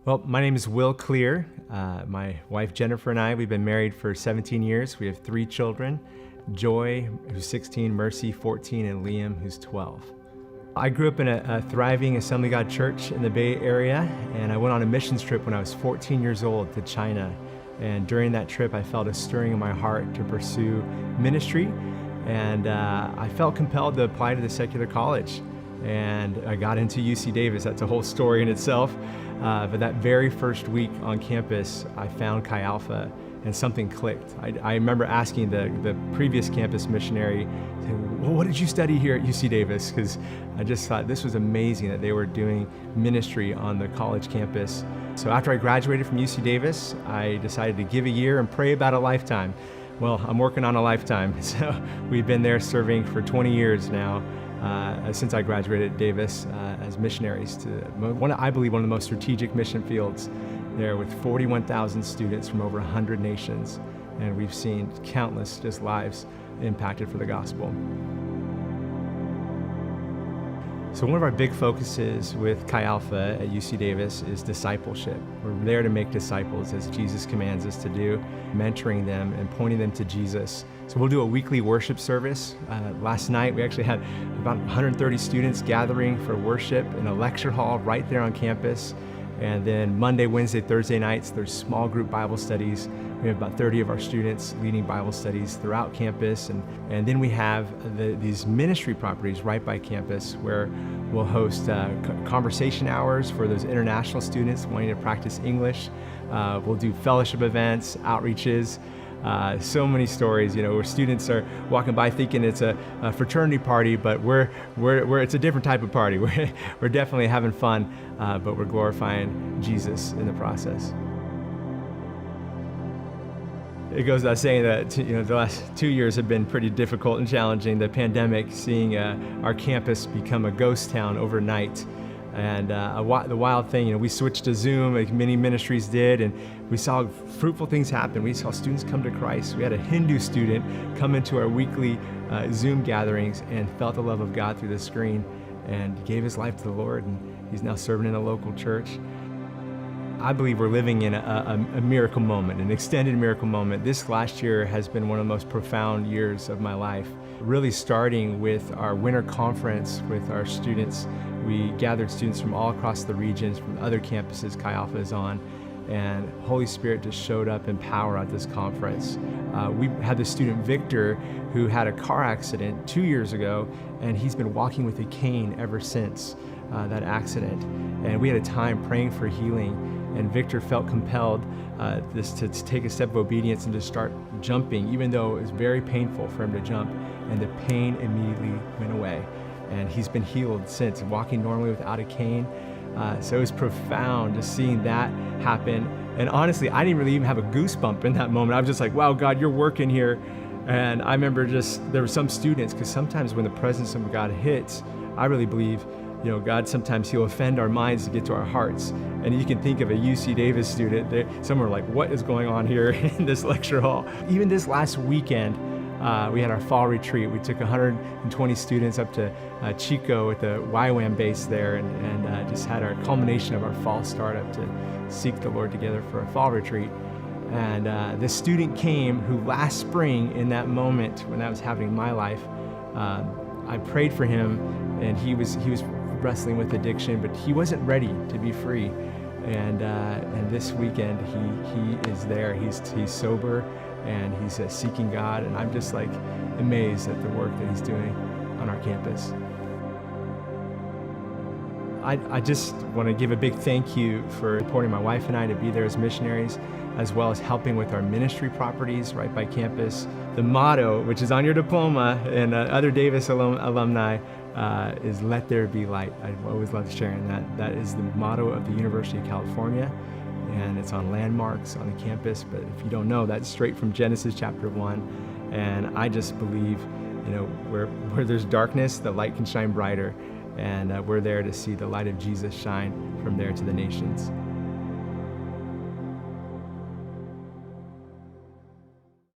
Well, my name is Klier. My wife Jennifer and I, we've been married for 17 years. We have 3 children, Joy, who's 16, Mercy, 14, and Liam, who's 12. I grew up in a thriving Assembly of God church in the Bay Area, and I went on a missions trip when I was 14 years old to China. And during that trip, I felt a stirring in my heart to pursue ministry, and I felt compelled to apply to the secular college. And I got into UC Davis. That's a whole story in itself. But that very first week on campus, I found Chi Alpha, and something clicked. I remember asking the previous campus missionary, well, what did you study here at UC Davis? Because I just thought this was amazing that they were doing ministry on the college campus. So after I graduated from UC Davis, I decided to give a year and pray about a lifetime. Well, I'm working on a lifetime. So we've been there serving for 20 years now. Since I graduated at Davis as missionaries to I believe one of the most strategic mission fields there, with 41,000 students from over 100 nations, and we've seen countless just lives impacted for the gospel. So one of our big focuses with Chi Alpha at UC Davis is discipleship. We're there to make disciples as Jesus commands us to do, mentoring them and pointing them to Jesus. So we'll do a weekly worship service. Last night we actually had about 130 students gathering for worship in a lecture hall right there on campus. And then Monday, Wednesday, Thursday nights, there's small group Bible studies. We have about 30 of our students leading Bible studies throughout campus. And then we have these ministry properties right by campus where we'll host conversation hours for those international students wanting to practice English. We'll do fellowship events, outreaches. So many stories, where students are walking by thinking it's a fraternity party, but it's a different type of party. We're definitely having fun, but we're glorifying Jesus in the process. It goes without saying that the last 2 years have been pretty difficult and challenging. The pandemic, seeing our campus become a ghost town overnight. And the wild thing, we switched to Zoom like many ministries did, and we saw fruitful things happen. We saw students come to Christ. We had a Hindu student come into our weekly Zoom gatherings and felt the love of God through the screen and gave his life to the Lord, and he's now serving in a local church. I believe we're living in a miracle moment, an extended miracle moment. This last year has been one of the most profound years of my life. Really starting with our winter conference with our students. We gathered students from all across the regions, from other campuses Chi Alpha is on, and Holy Spirit just showed up in power at this conference. We had the student Victor who had a car accident 2 years ago, and he's been walking with a cane ever since that accident. And we had a time praying for healing. And Victor felt compelled to take a step of obedience and to start jumping, even though it was very painful for him to jump. And the pain immediately went away. And he's been healed since, walking normally without a cane. So it was profound just seeing that happen. And honestly, I didn't really even have a goosebump in that moment. I was just like, wow, God, you're working here. And I remember there were some students, because sometimes when the presence of God hits, I really believe God, sometimes he'll offend our minds to get to our hearts. And you can think of a UC Davis student, some are like, what is going on here in this lecture hall? Even this last weekend, we had our fall retreat. We took 120 students up to Chico at the YWAM base there, and just had our culmination of our fall startup to seek the Lord together for a fall retreat. And the student came who last spring, in that moment when that was happening in my life, I prayed for him, and he was wrestling with addiction, but he wasn't ready to be free. And this weekend he is there. He's sober, and he's seeking God, and I'm just like amazed at the work that he's doing on our campus. I just want to give a big thank you for supporting my wife and I to be there as missionaries, as well as helping with our ministry properties right by campus. The motto, which is on your diploma, and other Davis alumni, is "Let there be light." I always love sharing that. That is the motto of the University of California, and it's on landmarks on the campus. But if you don't know, that's straight from Genesis chapter 1. And I just believe, where there's darkness, the light can shine brighter. And we're there to see the light of Jesus shine from there to the nations.